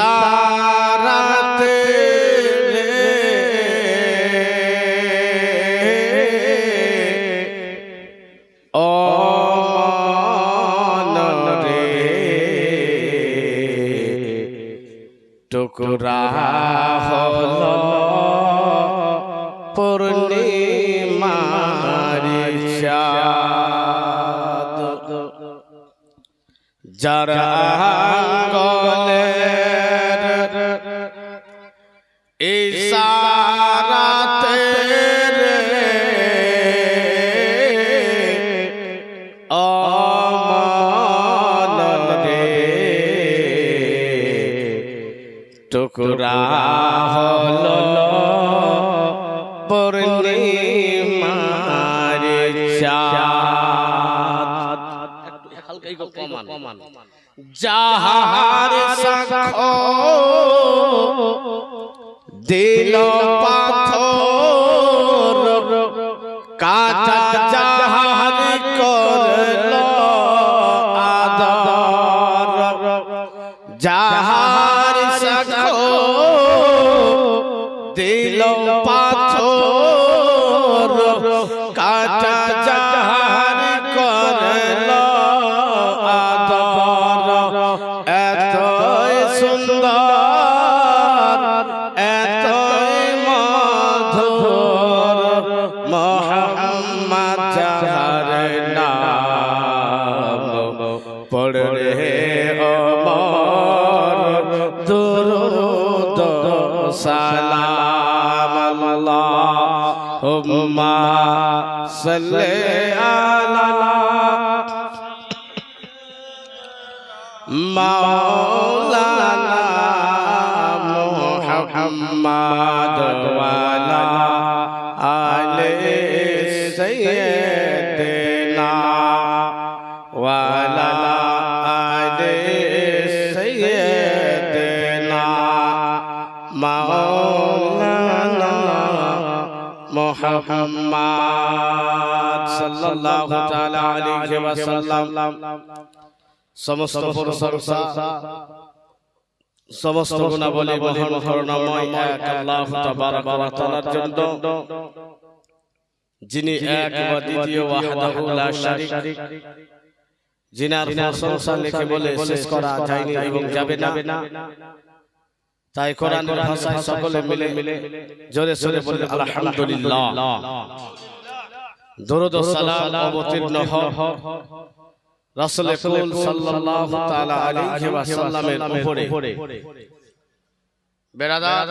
ইশারাতে ও মনরে টুকরা হলো পূর্ণিমার চাঁদ যার আঙ্গলের ইশারাতে ও মনরে টুকরা হলো পূর্ণিমার চাঁদ। হালকা একটু কমান। যাহার সাক্ষ্য দিল পাথর কাটা যাহার করল আদর, যাহার সাক্ষ্য দিল পাথর কাটা যাহার করল আদর, এতই সুন্দর এতই মধুর মোহাম্মদ যাহার নাম পড়লে ওমর দুরূদ সালাম আল্লাহুম্মা সাল্লি আলা মাওলানা মুহাম্মদ ওয়া আলা আলি সাইয়্যিদিনা ওয়া আলা আলি সাইয়্যিদিনা মাওলানা মুহাম্মদ সাল্লাল্লাহু তাআলা আলাইহি ওয়াসাল্লাম। সমস্ত প্রশংসা সমস্ত গুণাবলী মহান করুণাময় এক আল্লাহ তাবারক ওয়া তাআলার জন্য, যিনি এক ও দ্বিতীয় ওয়াহদাহু লা শারীক, যিনার প্রশংসা লিখে বলে শেষ করা যায়নি এবং যাবে না। তাই কোরআনের ভাষায় সকলে মিলে জোরে সোরে বলে আলহামদুলিল্লাহ। দরুদ ও সালাম অবতীর্ণ হোক রাসূল কুল সাল্লাল্লাহু তাআলা আলাইহি ওয়াসাল্লামের উপরে। বেরাদার